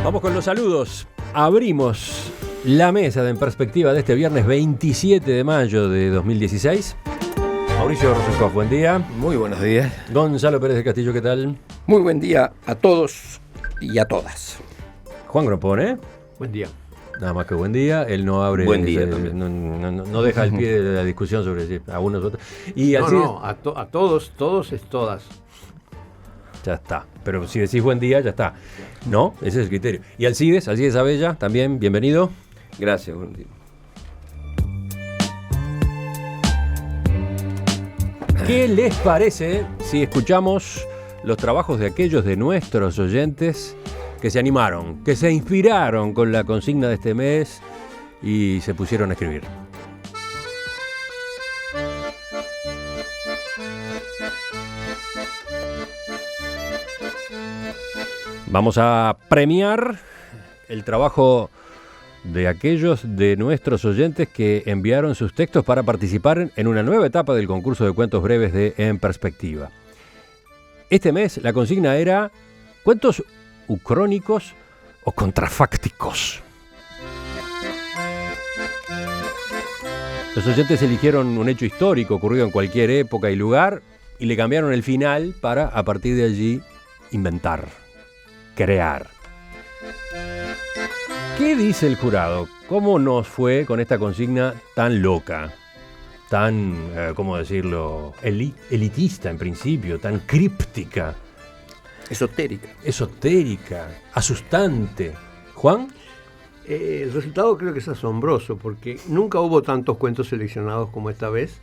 Vamos con los saludos. Abrimos la mesa de En Perspectiva de este viernes 27 de mayo de 2016. Mauricio Rosenkopf, buen día. Muy buenos días. Gonzalo Pérez del Castillo, ¿qué tal? Muy buen día a todos y a todas. Juan Grompone. Buen día. Nada más que buen día. Él no abre. Buen día también. No deja el pie de la discusión sobre si a unos otros. Y A todos es todas. Ya está. Pero si decís buen día, ya está. ¿No? Ese es el criterio. Y Alcides Abella, también, bienvenido. Gracias, buen día. ¿Qué les parece si escuchamos los trabajos de aquellos de nuestros oyentes que se animaron, que se inspiraron con la consigna de este mes y se pusieron a escribir? Vamos a premiar el trabajo de aquellos de nuestros oyentes que enviaron sus textos para participar en una nueva etapa del concurso de cuentos breves de En Perspectiva. Este mes la consigna era cuentos ucrónicos o contrafácticos. Los oyentes eligieron un hecho histórico ocurrido en cualquier época y lugar y le cambiaron el final para, a partir de allí, inventar, crear. ¿Qué dice el jurado? ¿Cómo nos fue con esta consigna tan loca? Tan, ¿cómo decirlo? Elitista en principio, tan críptica. Esotérica, asustante. ¿Juan? El resultado creo que es asombroso porque nunca hubo tantos cuentos seleccionados como esta vez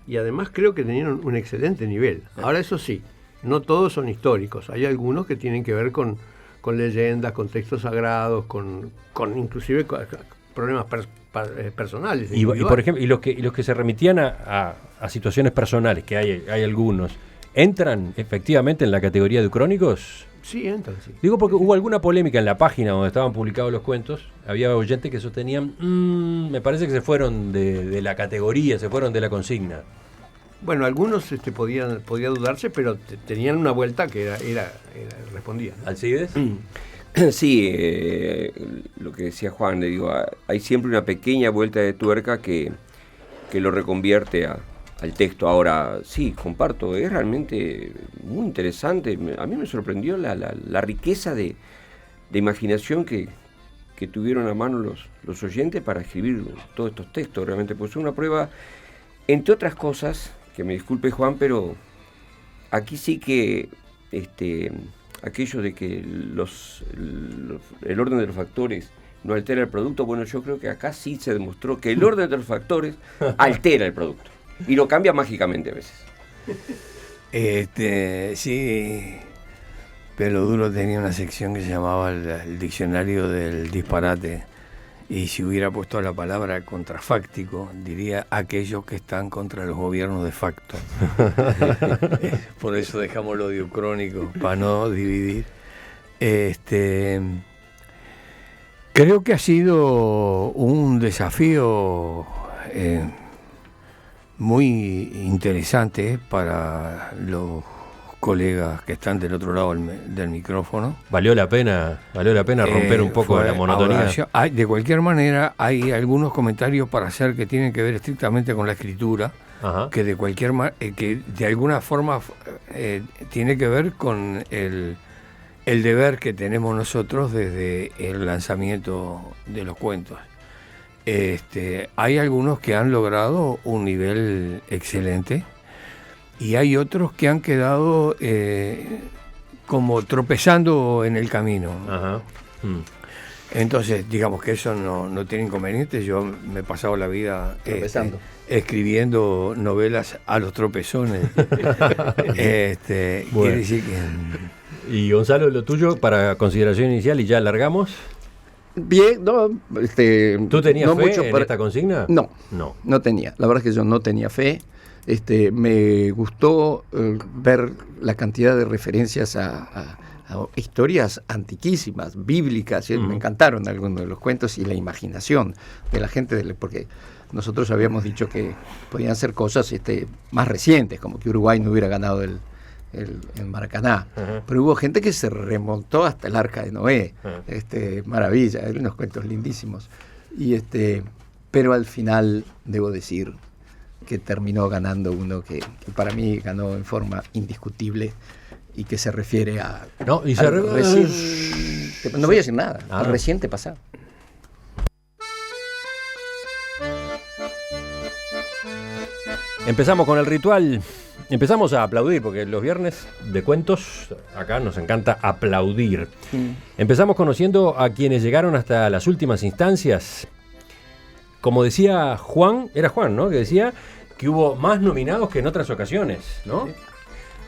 y además creo que tenían un excelente nivel. Ahora eso sí, no todos son históricos. Hay algunos que tienen que ver con leyendas, con textos sagrados, con inclusive problemas personales. Y por ejemplo, los que se remitían a situaciones personales, que hay algunos, ¿entran efectivamente en la categoría de ucrónicos? Sí, entran, sí. Digo porque hubo alguna polémica en la página donde estaban publicados los cuentos. Había oyentes que sostenían, me parece que se fueron de la categoría, se fueron de la consigna. Bueno, algunos podía dudarse, pero tenían una vuelta que respondía, ¿no? ¿Alcides? Sí, lo que decía Juan, le digo, hay siempre una pequeña vuelta de tuerca que lo reconvierte al texto. Ahora, sí, comparto, es realmente muy interesante. A mí me sorprendió la riqueza de imaginación que tuvieron a mano los oyentes para escribir todos estos textos. Realmente, pues es una prueba, entre otras cosas, que me disculpe Juan, pero aquí sí que aquello de que el orden de los factores no altera el producto, bueno, yo creo que acá sí se demostró que el orden de los factores altera el producto y lo cambia mágicamente a veces. Sí, Peloduro tenía una sección que se llamaba el diccionario del disparate. Y si hubiera puesto la palabra contrafáctico, diría aquellos que están contra los gobiernos de facto. Por eso dejamos lo de ucrónico, para no dividir. Creo que ha sido un desafío muy interesante para los colegas que están del otro lado del micrófono. ¿Valió la pena romper un poco la monotonía? De cualquier manera, hay algunos comentarios para hacer que tienen que ver estrictamente con la escritura. Ajá. Que que de alguna forma tiene que ver con el deber que tenemos nosotros desde el lanzamiento de los cuentos. Hay algunos que han logrado un nivel excelente. Y hay otros que han quedado como tropezando en el camino. Ajá. Entonces, digamos que eso no tiene inconveniente. Yo me he pasado la vida escribiendo novelas a los tropezones. Bueno. Quiere decir que... Y Gonzalo, lo tuyo para consideración inicial y ya largamos. Bien, no. ¿Tú tenías fe en esta consigna? No tenía. La verdad es que yo no tenía fe. Me gustó ver la cantidad de referencias a historias antiquísimas, bíblicas. Me encantaron algunos de los cuentos y la imaginación de la gente, porque nosotros habíamos dicho que podían ser cosas más recientes, como que Uruguay no hubiera ganado el en Maracaná. Pero hubo gente que se remontó hasta el Arca de Noé. Maravilla, hay unos cuentos lindísimos. Pero al final debo decir que terminó ganando uno que para mí ganó en forma indiscutible y que se refiere a... No, y no voy a decir nada, al reciente pasado. Empezamos con el ritual. Empezamos a aplaudir, porque los viernes de cuentos acá nos encanta aplaudir. Empezamos conociendo a quienes llegaron hasta las últimas instancias. Como decía Juan, era Juan, ¿no? Que decía que hubo más nominados que en otras ocasiones, ¿no? Sí.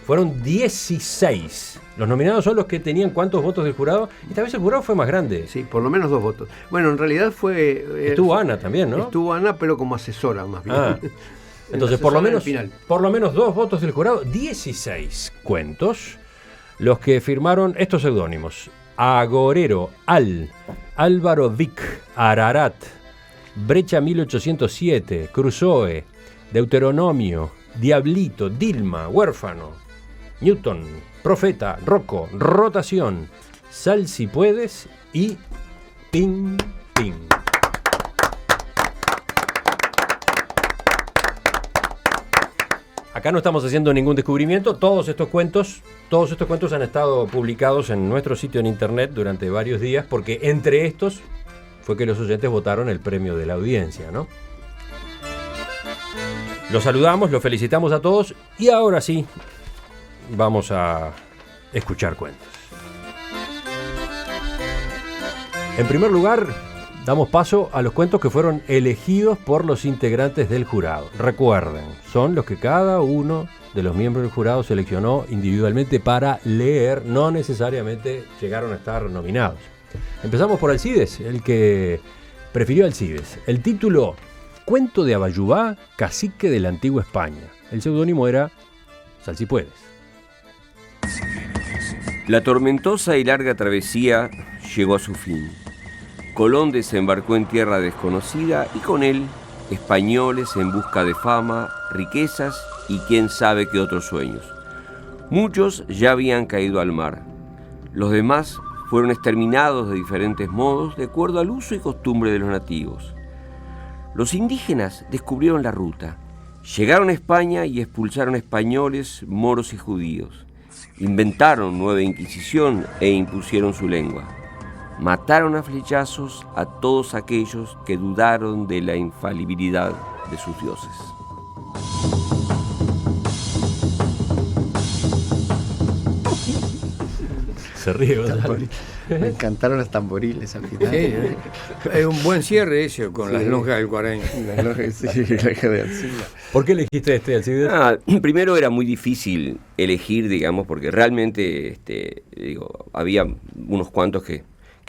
Fueron 16. Los nominados son los que tenían cuántos votos del jurado. Y esta vez el jurado fue más grande. Sí, por lo menos 2 votos. Bueno, en realidad estuvo Ana también, ¿no? Estuvo Ana, pero como asesora más bien. Entonces, por lo menos 2 votos del jurado, 16 cuentos, los que firmaron estos seudónimos: Agorero, Álvaro Vic, Ararat, Brecha 1807, Crusoe, Deuteronomio, Diablito, Dilma, Huérfano, Newton, Profeta, Rocco, Rotación, Sal si puedes y Ping Ping. Acá no estamos haciendo ningún descubrimiento. Todos estos cuentos han estado publicados en nuestro sitio en internet durante varios días, porque entre estos fue que los oyentes votaron el premio de la audiencia, ¿no? Los saludamos, los felicitamos a todos y ahora sí vamos a escuchar cuentos. En primer lugar, damos paso a los cuentos que fueron elegidos por los integrantes del jurado. Recuerden, son los que cada uno de los miembros del jurado seleccionó individualmente para leer, no necesariamente llegaron a estar nominados. Empezamos por Alcides, el que prefirió Alcides. El título: Cuento de Abayubá, cacique de la antigua España. El seudónimo era Sal si puedes. La tormentosa y larga travesía llegó a su fin. Colón desembarcó en tierra desconocida y con él españoles en busca de fama, riquezas y quién sabe qué otros sueños. Muchos ya habían caído al mar. Los demás fueron exterminados de diferentes modos de acuerdo al uso y costumbre de los nativos. Los indígenas descubrieron la ruta, llegaron a España y expulsaron españoles, moros y judíos. Inventaron nueva Inquisición e impusieron su lengua. Mataron a flechazos a todos aquellos que dudaron de la infalibilidad de sus dioses. Se ríe, Me encantaron los tamboriles al final. Sí, es un buen cierre ese con las lonjas del Guaraní. ¿Por qué elegiste Alcides? Primero era muy difícil elegir, digamos, porque realmente había unos cuantos que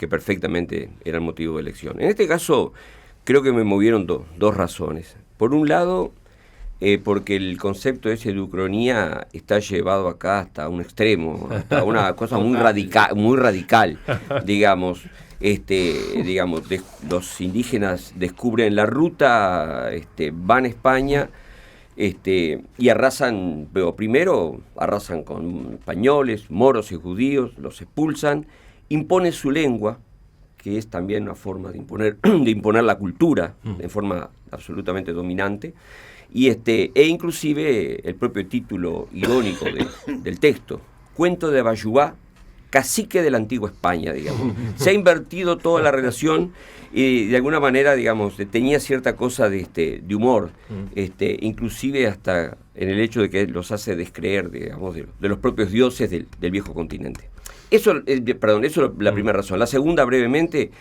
perfectamente eran motivo de elección. En este caso, creo que me movieron dos razones. Por un lado, porque el concepto ese de ucronía está llevado acá hasta un extremo, hasta una cosa muy radical, digamos. Los indígenas descubren la ruta, van a España, y arrasan, pero primero arrasan con españoles, moros y judíos, los expulsan, imponen su lengua, que es también una forma de imponer la cultura de forma absolutamente dominante, e inclusive el propio título irónico del texto, Cuento de Abayubá, cacique de la antigua España, digamos. Se ha invertido toda la relación y de alguna manera, digamos, tenía cierta cosa de humor, inclusive hasta en el hecho de que los hace descreer, digamos, de los propios dioses del viejo continente. Eso es la primera razón. La segunda, brevemente,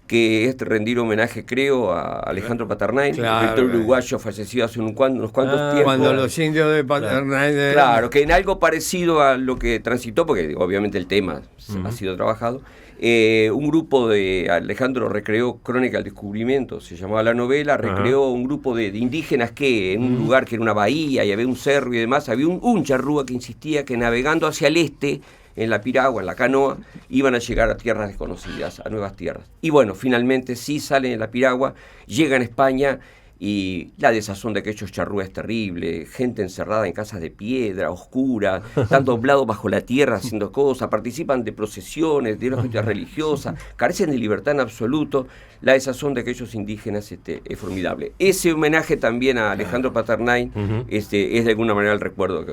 que es rendir homenaje, creo, a Alejandro Paternay, escritor uruguayo fallecido hace unos cuantos tiempos. Cuando los indios de Paternay... Claro, que en algo parecido a lo que transitó, porque obviamente el tema ha sido trabajado, un grupo de Alejandro recreó Crónica del Descubrimiento, se llamaba la novela, recreó un grupo de indígenas que en un lugar que era una bahía y había un cerro y demás, había un charrúa que insistía que navegando hacia el este, en la piragua, en la canoa, iban a llegar a tierras desconocidas, a nuevas tierras. Y bueno, finalmente sí salen en la piragua, llegan a España y la desazón de aquellos charrúas terrible, gente encerrada en casas de piedra, oscuras, están doblados bajo la tierra haciendo cosas, participan de procesiones, de una fiesta religiosa, carecen de libertad en absoluto. La desazón de aquellos indígenas es formidable. Ese homenaje también a Alejandro Paternay es de alguna manera el recuerdo que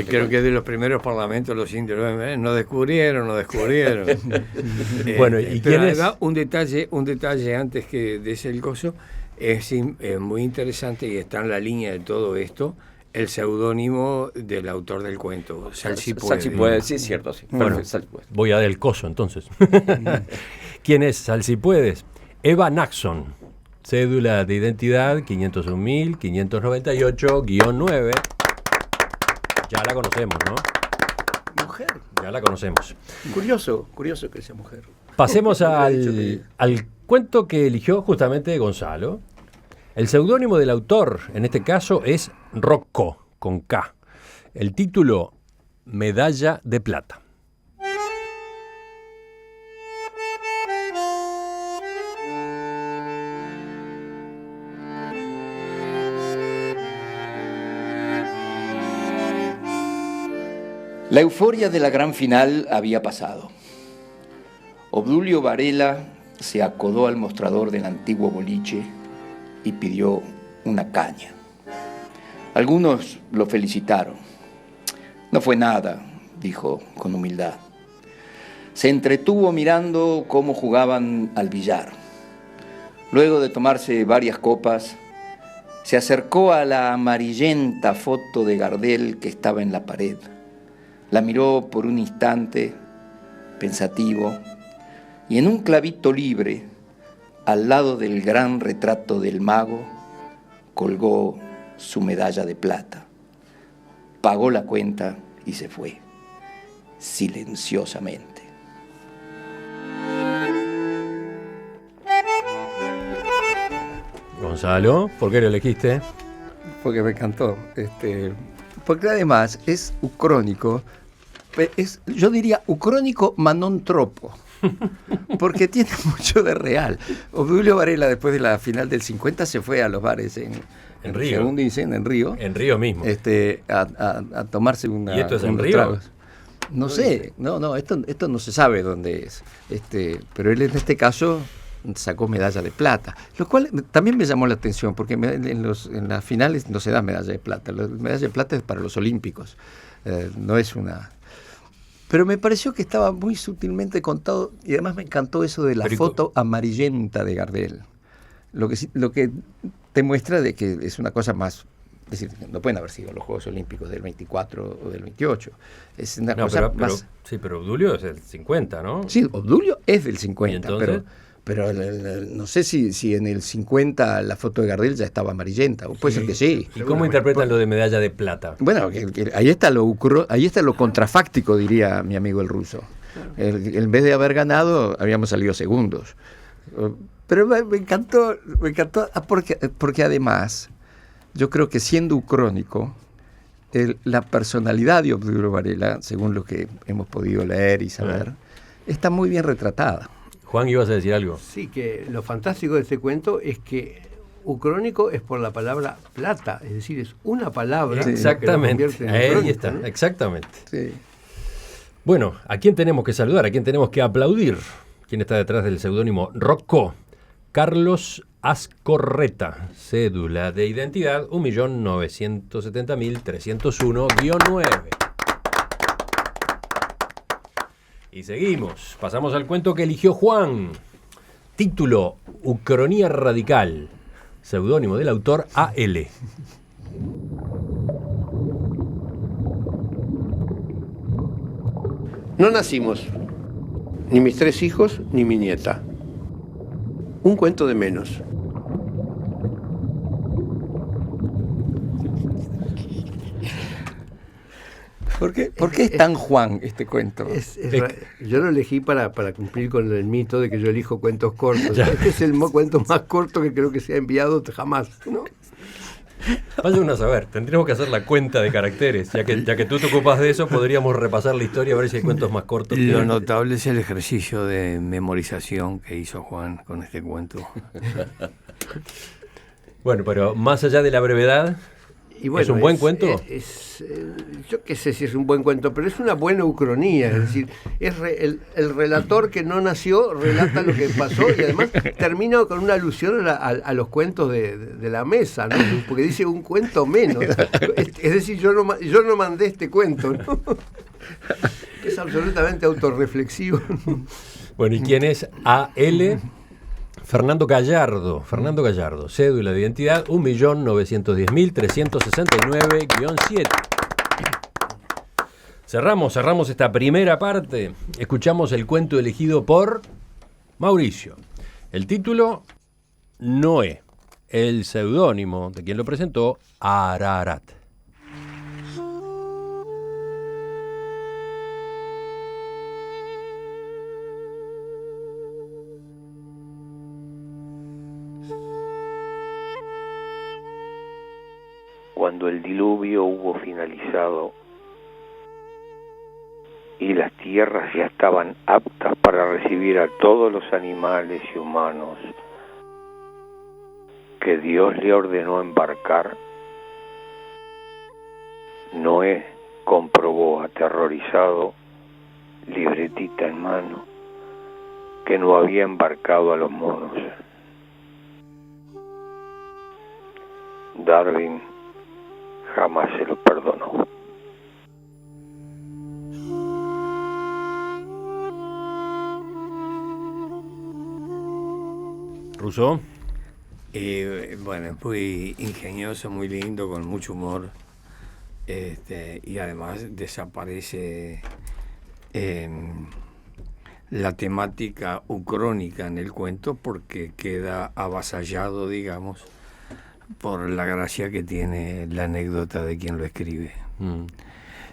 creo que es de los primeros parlamentos los indios no descubrieron. Bueno, ¿y quién es? Un detalle antes que de ese el coso, es muy interesante y está en la línea de todo esto, el seudónimo del autor del cuento, Salsipuede, sí, es cierto, sí. Bueno, voy a del coso entonces. ¿Quién es Salsipuedes? Eva Naxon, cédula de identidad 501.598-9. Ya la conocemos, ¿no? Mujer. Ya la conocemos. Curioso que sea mujer. Pasemos al cuento que eligió justamente Gonzalo. El seudónimo del autor, en este caso, es Rocco, con K. El título, Medalla de Plata. La euforia de la gran final había pasado. Obdulio Varela se acodó al mostrador del antiguo boliche y pidió una caña. Algunos lo felicitaron. No fue nada, dijo con humildad. Se entretuvo mirando cómo jugaban al billar. Luego de tomarse varias copas, se acercó a la amarillenta foto de Gardel que estaba en la pared. La miró por un instante, pensativo, y en un clavito libre, al lado del gran retrato del mago, colgó su medalla de plata. Pagó la cuenta y se fue, silenciosamente. Gonzalo, ¿por qué lo elegiste? Porque me encantó. Porque además es ucrónico. Yo diría ucrónico ma non troppo, porque tiene mucho de real. Obdulio Varela, después de la final del 50, se fue a los bares en Río. Segundo Incendio, en Río. En Río mismo. A tomarse una. ¿Y esto es en Río? Tragos. No sé, esto no se sabe dónde es. Pero él en este caso sacó medalla de plata, lo cual también me llamó la atención, porque en las finales no se da medalla de plata. La medalla de plata es para los olímpicos, no es una. Pero me pareció que estaba muy sutilmente contado, y además me encantó eso de la foto amarillenta de Gardel. Lo que te muestra de que es una cosa más. Es decir, no pueden haber sido los Juegos Olímpicos del 24 o del 28. Es una cosa más. Sí, pero Obdulio es del 50, ¿no? Sí, Obdulio es del 50, pero no sé si en el 50 la foto de Gardel ya estaba amarillenta, o puede ser que sí. ¿Y cómo interpretan lo de medalla de plata? Bueno, ahí está lo contrafáctico, diría mi amigo el ruso. En vez de haber ganado, habíamos salido segundos. Pero me encantó porque además, yo creo que siendo ucrónico, la personalidad de Obdulio Varela, según lo que hemos podido leer y saber, está muy bien retratada. Juan, ¿ibas a decir algo? Sí, que lo fantástico de este cuento es que ucrónico es por la palabra plata, es decir, es una palabra. Sí, exactamente, ahí está, ¿no? Exactamente. Sí. Bueno, ¿a quién tenemos que saludar? ¿A quién tenemos que aplaudir? ¿Quién está detrás del seudónimo Rocco? Carlos Ascorreta, cédula de identidad 1.970.301-9. Y seguimos, pasamos al cuento que eligió Juan. Título, Ucronía Radical. Seudónimo del autor A.L. No nacimos, ni mis 3 hijos, ni mi nieta. Un cuento de menos. ¿Por qué es tan Juan este cuento? Yo lo elegí para cumplir con el mito de que yo elijo cuentos cortos. Este es el cuento más corto que creo que se ha enviado jamás, ¿no? Vaya uno a saber, tendríamos que hacer la cuenta de caracteres. Ya que tú te ocupas de eso, podríamos repasar la historia a ver si hay cuentos más cortos. Lo notable es el ejercicio de memorización que hizo Juan con este cuento. Bueno, pero más allá de la brevedad, Y bueno, ¿es un buen cuento? Yo qué sé si es un buen cuento, pero es una buena ucronía, es decir, el relator que no nació relata lo que pasó y además termina con una alusión a los cuentos de la mesa, ¿no? Porque dice un cuento menos. Es decir, yo no mandé este cuento, ¿no? Es absolutamente autorreflexivo. Bueno, ¿y quién es A.L.? Fernando Gallardo, cédula de identidad 1.910.369-7. Cerramos esta primera parte. Escuchamos el cuento elegido por Mauricio. El título, Noé. El seudónimo de quien lo presentó, Ararat. Cuando el diluvio hubo finalizado y las tierras ya estaban aptas para recibir a todos los animales y humanos que Dios le ordenó embarcar, Noé comprobó aterrorizado, libretita en mano, que no había embarcado a los monos. Darwin jamás se lo perdonó. ¿Rousseau? Bueno, es muy ingenioso, muy lindo, con mucho humor. Y además desaparece la temática ucrónica en el cuento porque queda avasallado, digamos, por la gracia que tiene la anécdota de quien lo escribe.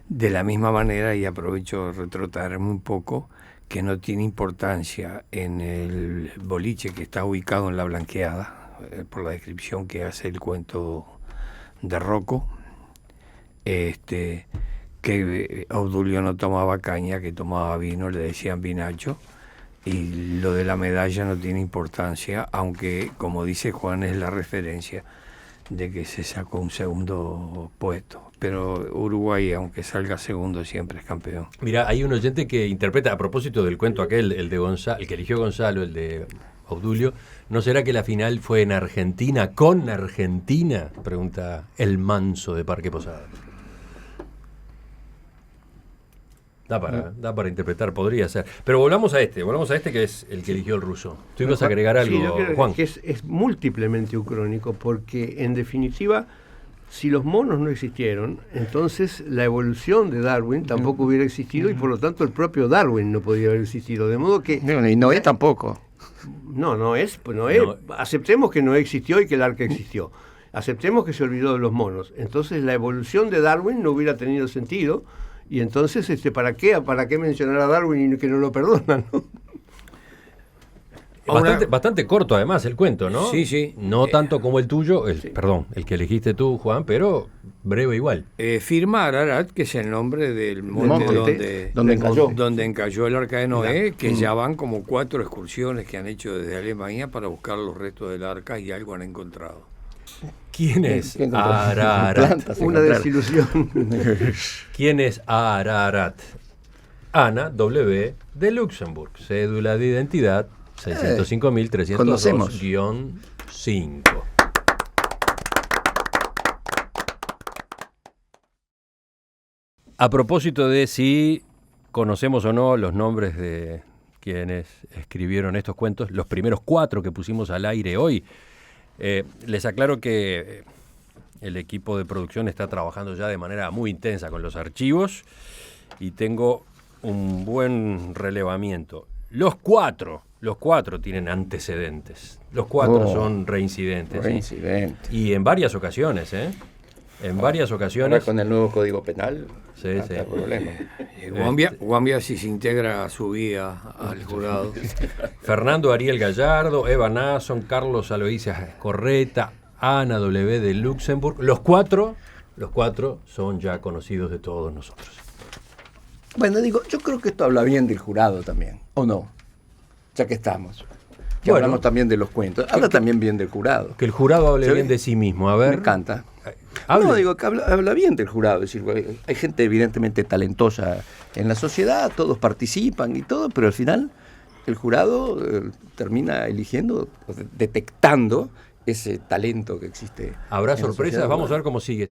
De la misma manera, y aprovecho de retrotraerme un poco, que no tiene importancia en el boliche que está ubicado en La Blanqueada, por la descripción que hace el cuento de Rocco, que Obdulio no tomaba caña, que tomaba vino, le decían vinacho, y lo de la medalla no tiene importancia, aunque, como dice Juan, es la referencia de que se sacó un segundo puesto. Pero Uruguay, aunque salga segundo, siempre es campeón. Mira, hay un oyente que interpreta, a propósito del cuento aquel, el que eligió Gonzalo, el de Obdulio, ¿no será que la final fue en Argentina, con Argentina? Pregunta el Manso de Parque Posada. Da para interpretar, podría ser. Pero volvamos a este que es el que eligió el Rousseau. ¿Tú ibas a agregar algo, sí, yo creo Juan? que es múltiplemente ucrónico, porque en definitiva, si los monos no existieron, entonces la evolución de Darwin tampoco hubiera existido y por lo tanto el propio Darwin no podía haber existido. De modo que... Y Noé tampoco. No aceptemos que Noé existió y que el arca existió. Aceptemos que se olvidó de los monos. Entonces la evolución de Darwin no hubiera tenido sentido. Y entonces, ¿para qué mencionar a Darwin y que no lo perdonan, ¿no? Bastante corto además el cuento, ¿no? Sí. No tanto como el tuyo, el que elegiste tú, Juan, breve igual. Firma Ararat, que es el nombre del monte donde encalló el arca de Noé, que ya van como 4 excursiones que han hecho desde Alemania para buscar los restos del arca y algo han encontrado. ¿Quién es Ararat? Una desilusión. ¿Quién es Ararat? Ana W. de Luxemburg, cédula de identidad 605.302-5. A propósito de si conocemos o no los nombres de quienes escribieron estos cuentos, los primeros 4 que pusimos al aire hoy, les aclaro que el equipo de producción está trabajando ya de manera muy intensa con los archivos y tengo un buen relevamiento. Los cuatro tienen antecedentes. Los 4 son reincidentes. Reincidentes. ¿Sí? Y en varias ocasiones, En varias ocasiones. Ahora con el nuevo Código Penal. Sí. Problema. Guambia si se integra a su vía al jurado. Fernando Ariel Gallardo, Eva Nasson, Carlos Aloysias Correta, Ana W. de Luxemburg. Los cuatro son ya conocidos de todos nosotros. Bueno, yo creo que esto habla bien del jurado también, ¿o no? Ya que estamos. que hablamos también de los cuentos. Habla también bien del jurado. Que el jurado hable bien de sí mismo, a ver. Me encanta. Hable. No, digo que habla bien del jurado. Es decir, hay gente evidentemente talentosa en la sociedad, todos participan y todo, pero al final el jurado termina eligiendo, detectando ese talento que existe. Habrá sorpresas, vamos a ver cómo sigue.